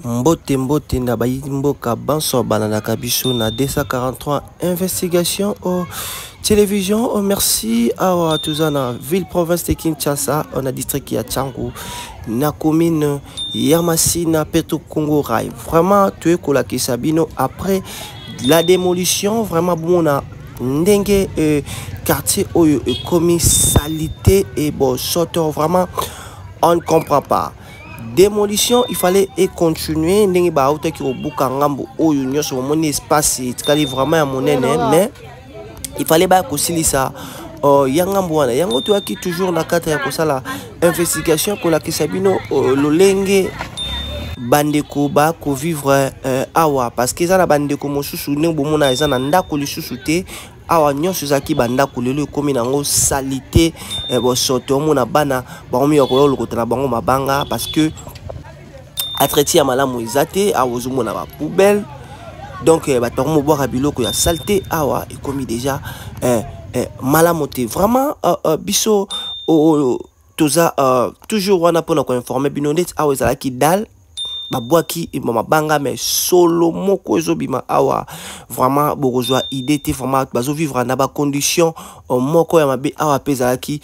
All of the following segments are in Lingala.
Mbote mbote na mboka banso banana kabiso na 243 investigation au télévision. Oh, merci à Tuzana ville province de Kinshasa, on a district ya Tchangu na commune Yamasi na Petro Congo Rai. Vraiment tu es kola Kisabino après la démolition vraiment bon on a ndenge quartier oyo commis salité et bon sortant vraiment on ne comprend pas. Démolition, il fallait continuer. N'engi ba auto ki obuka ngambo oyo nyoso mon espace tikali vraiment ya monene mais il fallait ba kosilisa yangambo wana yango to aki toujours na kata ya kosala investigation ko la kisabino lolenge bandeko ba ko vivre awa parce que ça na bandeko mosusu ndenge bomona eza na ndako lisusu te awa nyonso zaki banda kulelo komi nango salité bo soto mona bana baomi yoko lokota na bango mabanga parce que atreti ya malamu izate awozo mona ba poubelle donc bato mo boka biloko ya saleté awa et komi déjà malamu te vraiment biso toza toujours wana pona ko informer bino net awa ezalaki dal babwaki mabanga mais solo moko ezobima awa vraiment bokozwa idée te vraiment bazo vivre na ba condition moko ya mabe awa pezalaki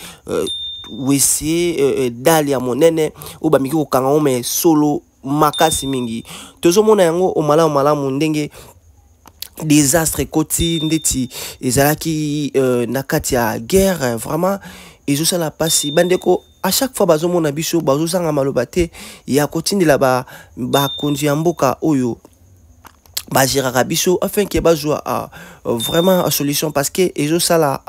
wese dali ya monene o bamiki ko kanga mais solo makasi mingi tozomona yango o malamu ndenge désastre koti ndeti ezalaki na kati ya guerre vraiment ezosala pasi bandeko. À chaque fois bazo mona biso bazo sanga maloba te ya kotindela ba konzi ya mboka oyo ba jiraka biso afin que bazwa vraiment solution parce que ezo sala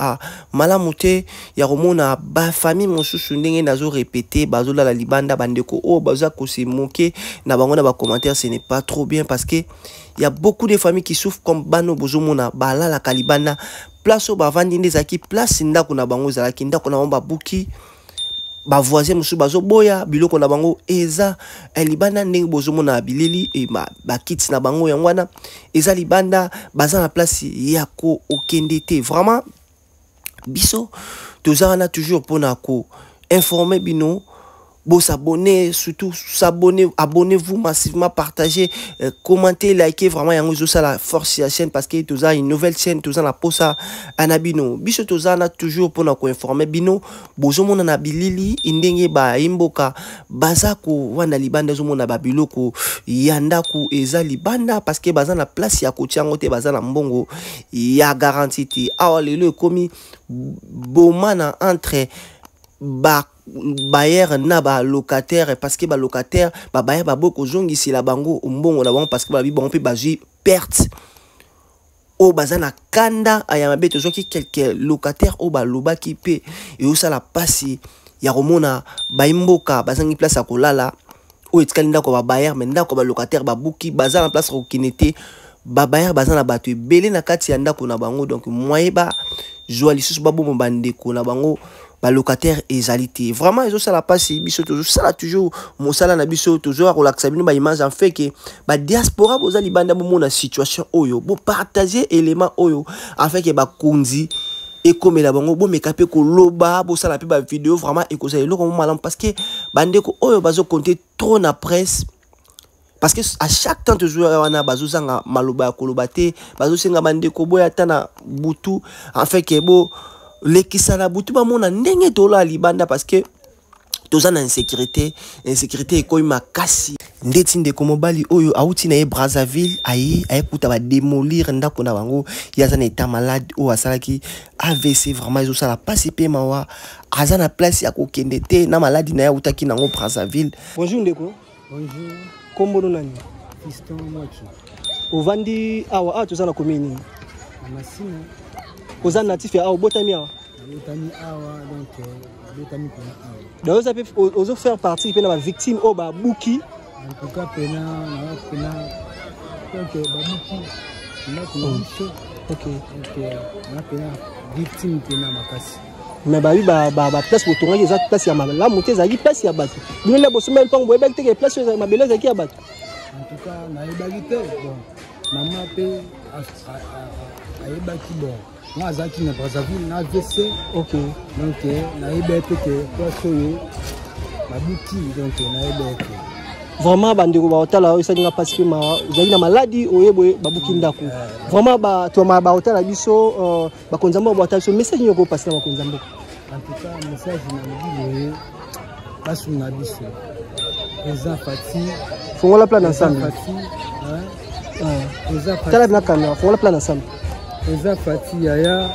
malamu te ya komona ba famille mosusu ndenge nazo répéter bazo la libanda bandeko o baza ko se moquer na bango na ba commentaire ce n'est pas trop bien parce que il y a beaucoup de familles qui souffrent comme bano bozo mona bala la kalibanda place o ba vandi ndezaki place ndako na bango zalaki ndako na bomba buki ba voisin musu bazo boya biloko na bango eza libanda ndenge bozo mona bilili e ba kits na bango yangwana eza libanda baza na place ya ko okende te vraiment biso tozana toujours pona ko informer bino. Bon, s'abonner, surtout s'abonner, abonnez-vous massivement, partagez, commentez, likez vraiment yango ça la force la chaîne parce que tu as une nouvelle chaîne, tu as la posa anabino. Biso tu as toujours pour nous informer bino. Bozo mona na bilili indenge ba imboka bazako wana libanda zo mona babiloko yandaku eza libanda parce que baza na place ya kotiango te baza na mbongo ya garantie te. Awa lelo komi bomana entre ba bayer na ba locataire parce que ba locataire ba bayer ba boko zongi si la bango mbongo na bango parce que ba bi bon pe ba ji perte o bazana kanda ayamabe to zoki quelques locataires o ba loba ki pe et o sala pasi ya romona ba imboka bazangi place ya kolala o etikali ndako ba bayer mais ndako ba locataire ba buki bazana place ko kinete ba bayer bazana batu ebele na kati ya ndako na bango donc moye ba joa lisusu ba bomo bandeko na bango ba locataire ezalité vraiment ils ont ça la passe biso toujours ça là toujours mon sala na biso toujours relaxer bino ba image en fait que ba diaspora boza libanda bo mona situation oyo bo partager élément oyo en fait que ba konzi et comme la bango bo mekape ko loba bo sala pe ba vidéo vraiment et ko ça eloko malam parce que bandeko oyo bazo compter trop na presse parce que à chaque temps toujours wana bazo zanga maloba koloba te bazo senga bandeko boya tana butu en fait que bo lekisala butu ba mona ndenge tola libanda parce que toza na insécurité ekoyi makasi ndeti ndeko mobali oyo auti na Brazzaville ayi kuta ba démolir ndako na bango yaza na état malade o asalaki AVC vraiment ils ont ça la passe pe mawa aza na place ya kokende te na maladie na ya utaki nango Brazzaville. Bonjour ndeko. Bonjour. Kombo nani? Fiston Mochi. Ovandi awa toza na commune Masina. Oza natif ya botami awa. Botami awa donc botami pena awa. Donc ça peut ozo faire partie pena ba victime o ba buki. En tout cas pena na pena donc ba buki na ko OK. Na pena victime pena makasi. Mais ba place pour tourner exact place ya la montée za place ya bato. Bino le bosso même pas boyeba te que place ya mabele za ki ya bato. En tout cas na ebagité bon. Maman pe ayebaki bon. Moi, Azaki na Brazzaville, na AVC. OK. Donc, na ebete que place oyo, babuki donc na ebete. vraiment bandeko ba hotala oyo salinga passe pe ma zali na maladie oyeboye babuki ndako vraiment ba to ma ba hotala biso ba konzambo ba hotala so message nyoko passe na konzambo en tout cas message na biso basuna biso Eza Fati faut la plan ensemble Eza Fati tala na caméra faut la plan ensemble Eza Fati yaya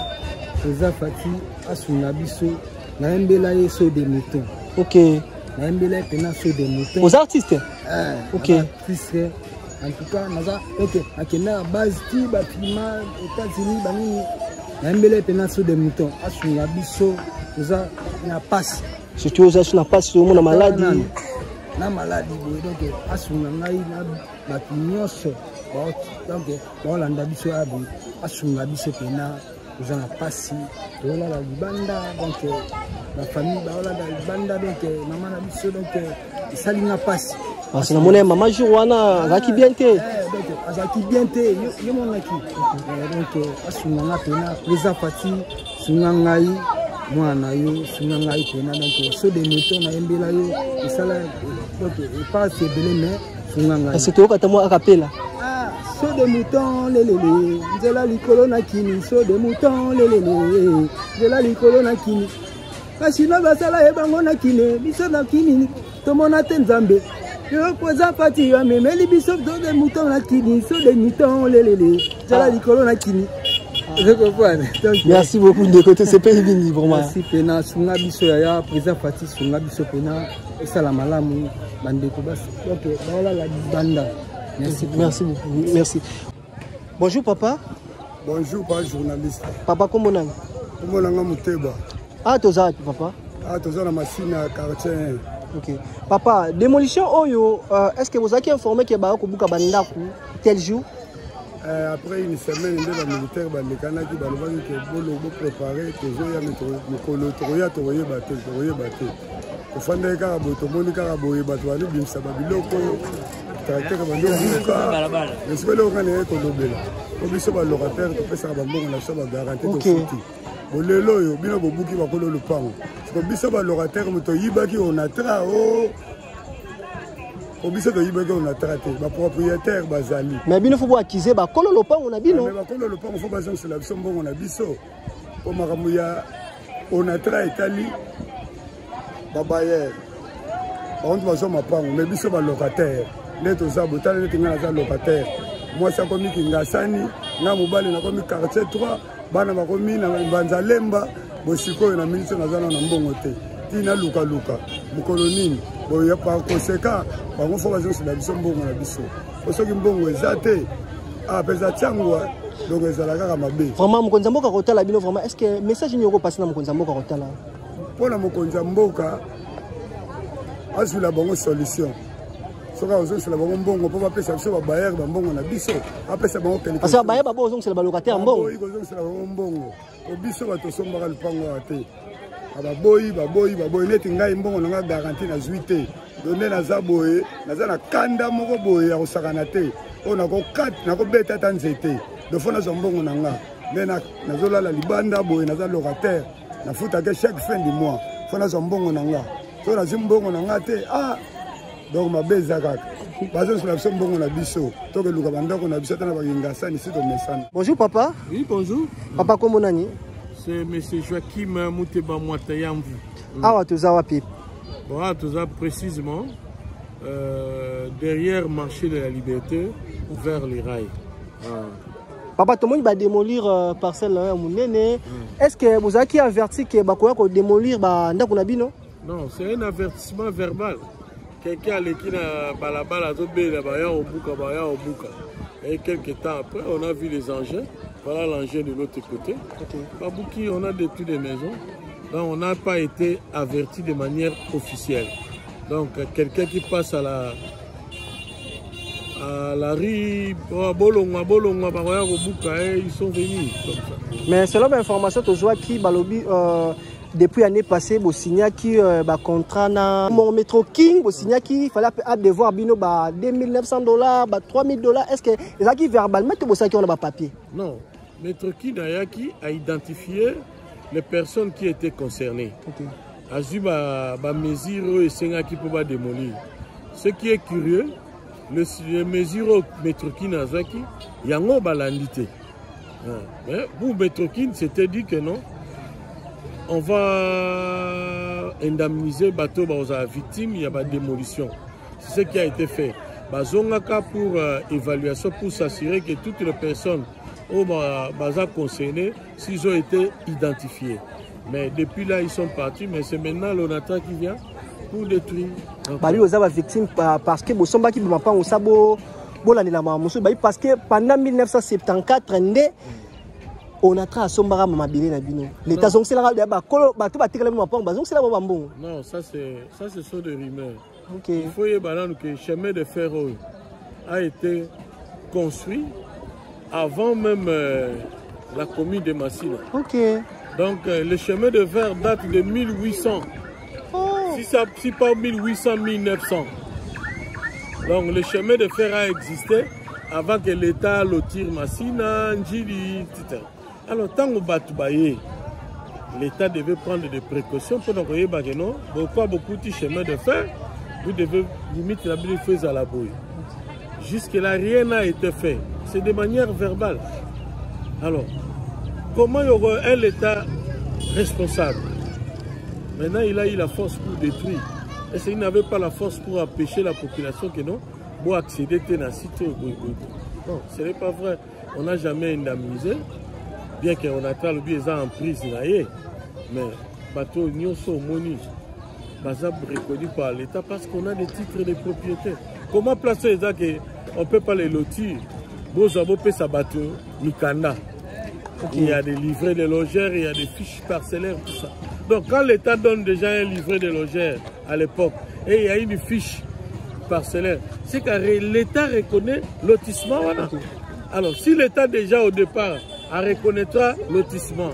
Eza Fati asuna biso na mbela yeso de mouton OK na mbela pena so de mouton aux artistes OK artistes en tout cas naza OK akena base ti ba pima États-Unis bani na mbela pena so de mouton asuna biso oza na passe surtout aux asuna passe au monde maladie na maladie donc asuna ngai na ba nyonso donc bolanda biso abi asuna biso pena oza na passe tola la libanda donc la famille baolanda libanda donc maman na biso donc isalinga passe parce que na mona maman jour wana zaki bien te donc azaki bien te yo monaki donc asuna na pena Eza Fati sunga ngai mwana yo sunga ngai pena donc so de moto na embela yo isala donc pas c'est belé mais sunga ngai c'est to kata mo akapela so de mouton lelele nzela likolo na kini so de mouton lelele nzela likolo na kini kasina basala ebango na kine biso na kini tomona te nzambe yo Eza Fati yo memeli biso so de mouton na kini so de mouton lelele nzela likolo na kini. Je comprends. Donc, merci beaucoup de côté c'est pas évident vraiment. Merci pena sunga biso ya Eza Fati sunga biso pena esala malamu bandeko bas. Donc voilà la banda. Merci. Merci beaucoup. Merci. Bonjour papa. Bonjour pas journaliste. Papa comment on a? Comment on a Muteba? Ah toza papa. Ah toza na machine à quartier. OK. Papa, démolition oyo est-ce que vous avez informé que ba ko buka bandaku tel jour? Après une semaine de la militaire ba lekana ki ba lobaki ke bolo bo préparer toujours ya mikolo toya toye baté. Ko fanda ka bo to moni ka bo ba to ali bimsa ba biloko tracteur ba ndo buka. Mais c'est le ngane ko lobela. Ko biso ba locataire to pesa ba mbongo na so ba garantie to fiti. Bo lelo yo bino bo buki ba ko lo lupango. Ko biso ba locataire moto yibaki on a tra o au biso de yibaki on a traité ba propriétaire bazali mais bino faut accuser ba kolo lopango na bino mais ba kolo lopango faut bazo sur la biso mbongo na biso po makamu ya on a tra etali ba bayer on doit zo mapango mais biso ba locataire neto za botala neto ngana za locataire moi ça komi kingasani na mobali na komi quartier 3 bana ba komi na mbanza lemba bosiko na ministre na zana na mbongo te tina luka mukolo nini boya par conséquent bango faut bazo sur la biso mbongo na biso osoki mbongo ezate pesa tiangwa donc ezala kaka mabe vraiment mokonza mboka kotala bino vraiment est-ce que message nyoko passer na mokonza mboka kotala pona mokonza mboka azula bango solution soka ozosala bango mbongo po bapesa biso babayer bambongo na biso apesa bango quelque parce que babayer babo ozosala balocataire mbongo ozosala bango mbongo obiso bato sombaka lupango ate baboyi neti ngai mbongo na nga garantie na zwi te donde naza boye naza na kanda moko boye ya kosakana te oyo nakobeta ata nzete dofo nazwa mbongo na nga nde nazolala libanda boye naza locataire nafutake chaque fin du mois fo nazwa mbongo na nga so nazwi mbongo na nga te donc mabe eza kaka bazosala biso mbongo na biso tokeluka bandako na biso ata na bakingasani si tomesana. Bonjour papa. Oui bonjour. Papa kombo nani? C'est monsieur Joachim Mouteba Mwatayamvu. Awa toza wapi? Bon, toza précisément derrière marché de la Liberté vers les rails. Papa, tout le monde va démolir parcelle Mounene. Est-ce que vous avez averti que vous démolir Ndakunabino? Non, c'est un avertissement verbal. Quelqu'un qui a balabala au Bouka. Et quelques temps après, on a vu les engins. Voilà l'engin de l'autre côté. Babouki, on a détruit des maisons. Donc on n'a pas été averti de manière officielle. Donc quelqu'un qui passe à la rue, ils sont venus comme ça. Mais selon l'information, tu vois qui balobi depuis l'année passée, il signé qui contrat na mon métro King, il signé qui fallait devoir bino $2 900, $3 000. Est-ce que les acquis verbalement tu sais qu'on a pas papier? Non, métro King a identifié les personnes qui étaient concernées. Azu ba mesure et senga qui peut pas démolir. Ce qui est curieux, les mesures Metrokin Azaki, il y a un balandité. Mais pour Metrokin, c'était dit que non, on va indemniser bateau aux victimes, il y a pas de démolition. C'est ce qui a été fait. Bazongaka pour évaluation, pour s'assurer que toutes les personnes au bazar concernées, s'ils ont été identifiés. Mais depuis là, ils sont partis, mais c'est maintenant l'ONATRA qui vient pour détruire. Bali aux victimes parce que Bosomba qui m'a pas au sabo parce que pendant 1974 ONATRA a sombara mabile na bino. L'état zonk c'est la ba kolo ba tout ba tikala mo pa bazong c'est la ba mbongo. Non, ça ce sont des rumeurs. OK. Il faut y banane que le chemin de fer a été construit avant même la commune de Massina. OK. Donc le chemin de fer date de 1800. Si pas 1800, 1900. Donc le chemin de fer a existé avant que l'État le tire Massina, Njili, etc. Alors tant que l'État devait prendre des précautions pour envoyer Bageno. Pourquoi beaucoup de chemins de fer, vous devez limite la brise à la bouille. Jusque-là, rien n'a été fait. C'est de manière verbale. Alors, comment il y aura un État responsable? Maintenant, il a eu la force pour détruire. Est-ce qu'il n'avait pas la force pour empêcher la population que non, pour accéder à la cité? Non, ce n'est pas vrai. On n'a jamais indemnisé, bien qu'on a le biais en prise, mais bateau Nyonso Moni, bazar reconnu par l'État parce qu'on a des titres de propriété. Comment placer les gens qu'on ne peut pas les lotir? Bozabo peut sa bateau, Mikanda. Il y a des livrets de logères, il y a des fiches parcellaires, tout ça. Donc quand l'État donne déjà un livret de logères à l'époque, et il y a une fiche parcellaire, c'est que l'État reconnaît lotissement. Voilà. Alors si l'État déjà au départ reconnaîtra lotissement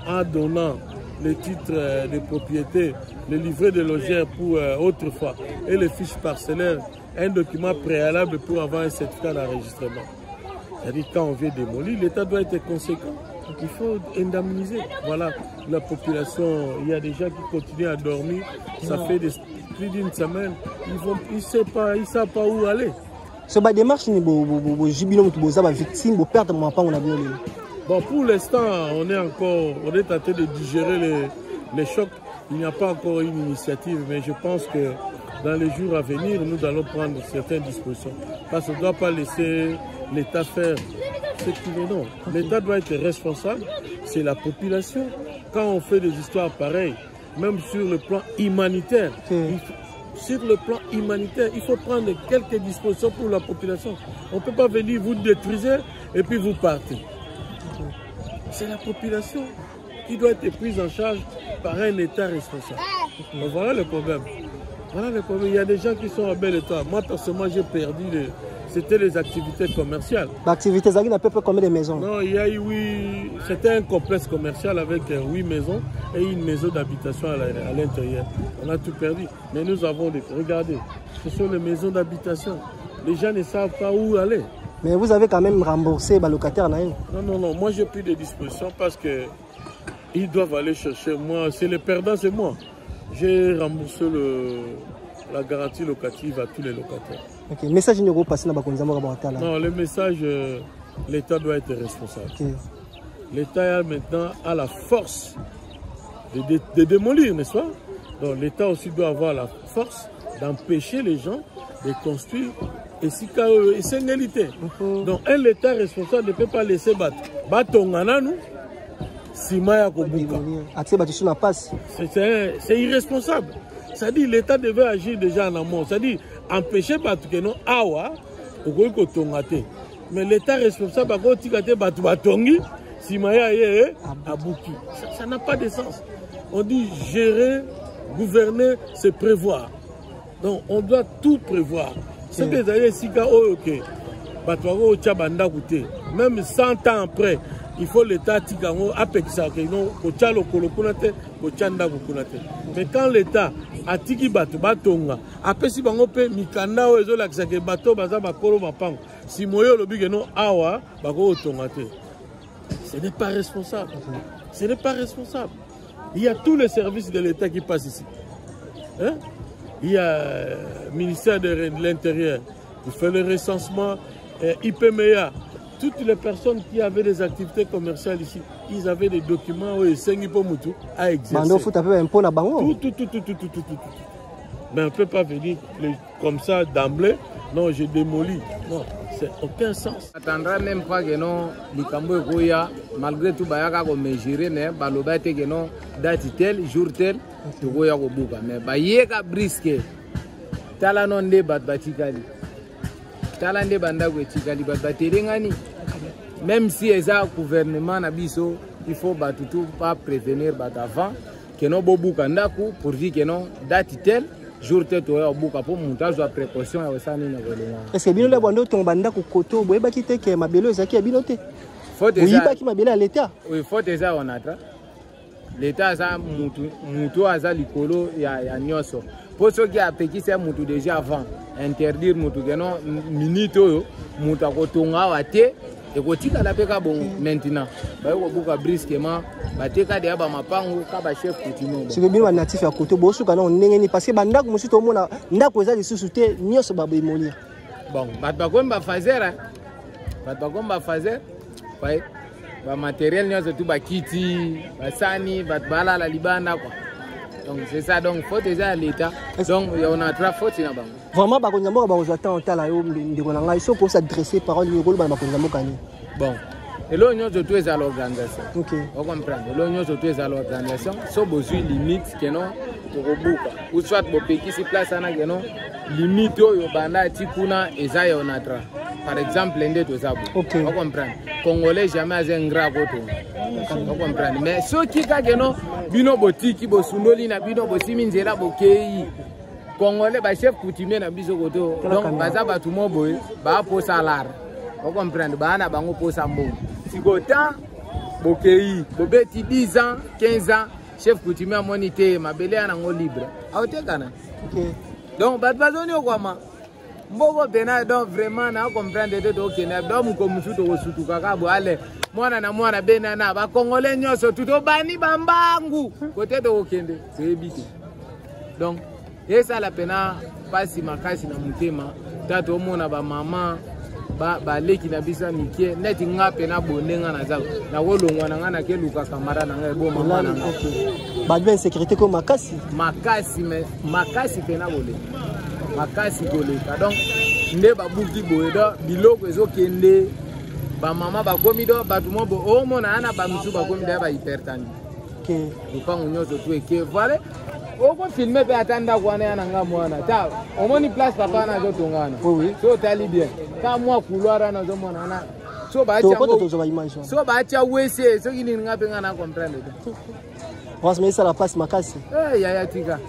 en donnant les titres de propriété, les livrets de logères pour autrefois, et les fiches parcellaires, un document préalable pour avoir un certificat d'enregistrement. C'est-à-dire quand on vient démolir, l'État doit être conséquent. Donc il faut indemniser. Voilà, la population, il y a des gens qui continuent à dormir. Ça fait plus d'une semaine. Ils ne savent pas où aller. Ce qui démarche, c'est que victime, bon, pour l'instant, on est en train de digérer les chocs. Il n'y a pas encore une initiative, mais je pense que dans les jours à venir, nous allons prendre certaines dispositions. Parce qu'on ne doit pas laisser l'État faire ce qu'il veut. Non. L'État doit être responsable, c'est la population. Quand on fait des histoires pareilles, même sur le plan humanitaire, il faut prendre quelques dispositions pour la population. On ne peut pas venir vous détruire et puis vous partez. C'est la population qui doit être prise en charge par un État responsable. Donc voilà le problème. Voilà le problème. Il y a des gens qui sont en bel état. Moi, personnellement, j'ai perdu c'était les activités commerciales. L'activité, ça n'a pas combien de maisons? Non, il y a eu, oui, c'était un complexe commercial avec 8 maisons et une maison d'habitation à l'intérieur. On a tout perdu. Mais nous avons, regardez, ce sont les maisons d'habitation. Les gens ne savent pas où aller. Mais vous avez quand même remboursé les locataires, non? Non. Moi, j'ai pris des dispositions parce qu'ils doivent aller chercher. Moi, c'est les perdants, c'est moi. J'ai remboursé la garantie locative à tous les locataires. Ok, message numéro passé dans non, le message, l'État doit être responsable. Okay. L'État maintenant a la force de démolir, n'est-ce pas? Donc l'État aussi doit avoir la force d'empêcher les gens de construire et c'est une réalité. Donc un État responsable ne peut pas laisser battre. C'est irresponsable. C'est-à-dire l'État devait agir déjà en amont. C'est-à-dire empêcher que non awa mais l'État responsable ça n'a pas de sens. On dit gérer, gouverner, c'est prévoir. Donc on doit tout prévoir. C'est que même 100 ans après, il faut l'État mais quand l'État a tiki bato batonga après si bango pe mikanda o ezo lakisa ke bato baza bakolo mapango si moyo lobi ke non awa bako otonga te. Ce n'est pas responsable. Ce n'est pas responsable. Il y a tous les services de l'État qui passent ici. Hein? il y a le ministère de l'Intérieur, il fait le recensement, IPMEA. Toutes les personnes qui avaient des activités commerciales ici, ils avaient des documents où ils sont à exercer. Tout. Mais on ne peut pas venir comme ça d'emblée. Non, j'ai démoli. Non, c'est aucun sens. Attendra même pas que non, malgré tout, baya ko mesurer ne baloba te que non date tel jour tel to goya ko buka mais baye ka brisque tala non de bat batikali tala nde banda ko tikali bat baterengani même si eza gouvernement na biso il faut batutu pas prévenir bat avant que non bobuka ndaku pour dire que non date tel jour tête au buka pour montage de précaution et ça ni na voler. Est-ce que bino le bando tombanda ko koto boyeba kite ke mabelo ezaki ya binote? Faut déjà boyeba ki mabelo à l'état. Oui, faut déjà on atra. L'état ça mutu aza likolo ya nyoso. Pour ceux qui a peki c'est mutu déjà avant interdire mutu que non minute oyo mutu akotonga wate et kotika la peka bon maintenant. Ba ko buka brusquement bateka de ba mapango ka ba chef coutumier. C'est que bien natif ya koto bosu kana onengeni parce que bandako musu to mona ndako eza lisusu te nyoso ba boimolia. Bon, bat ba komba fazer bat ba komba fazer ouais ba matériel nyoso tu ba kiti ba sani bat bala la libanda quoi. Donc c'est ça donc faut déjà l'état donc on a trois fautes na bango. Vraiment ba konzambo ba ozwa temps tala yo ndeko na ngai so pour s'adresser parole ni rôle ba konzambo kani. Bon. Et là, nous avons tous à l'organisation. Ok. Vous comprenez? Là, nous avons tous à l'organisation. Sauf besoin limite que non pour bouka. Ou soit pour payer si place ana que non limite yo banda tikuna eza yo natra. Par exemple, l'ende to zabu. Ok. Vous comprenez? Congolais jamais a un grand voto. Vous comprenez? Mais ceux qui ka que non bino botiki bosundoli na bino bosiminzela bokei. Congolais ba chef coutumier na biso koto. Donc baza batu mo boy ba po salaire. Vous comprenez? Bana bango po sambo. Si gotan bokei bobeti 10 ans 15 ans chef coutumier a monité mabele anango libre aotekana. Ok. Donc bat bazoni okoma mboko pena donc vraiment na comprendre de okena donc ko musuto kosutuka ka bo ale mwana na mwana bena na ba congolais nyoso tuto bani bambangu côté de okende c'est bité. Donc et ça la pena pasi makasi na mutema tato mona ba mama ba leki na bisa mikie neti ngape na bonenga na zao na wolongwa na ngana ke luka kamara na ngai bo mama na OK. Ba de sécurité ko makasi mais makasi pena bole makasi bole donc nde ba buki boedo biloko ezokende ba mama ba komi do ba tumo bo o mona ana ba musu ba komi da ba hypertension. OK. Upango nyoso tu eke vale oko filmer pe atanda kwana yana ngamwana ta omoni place papa na zo tongana. Oui. So tali bien ka moi couloir na zo mona na so ba acha so ba acha wese so kini ngape ngana comprendre. On va se mettre ça la place makasi. Ya tika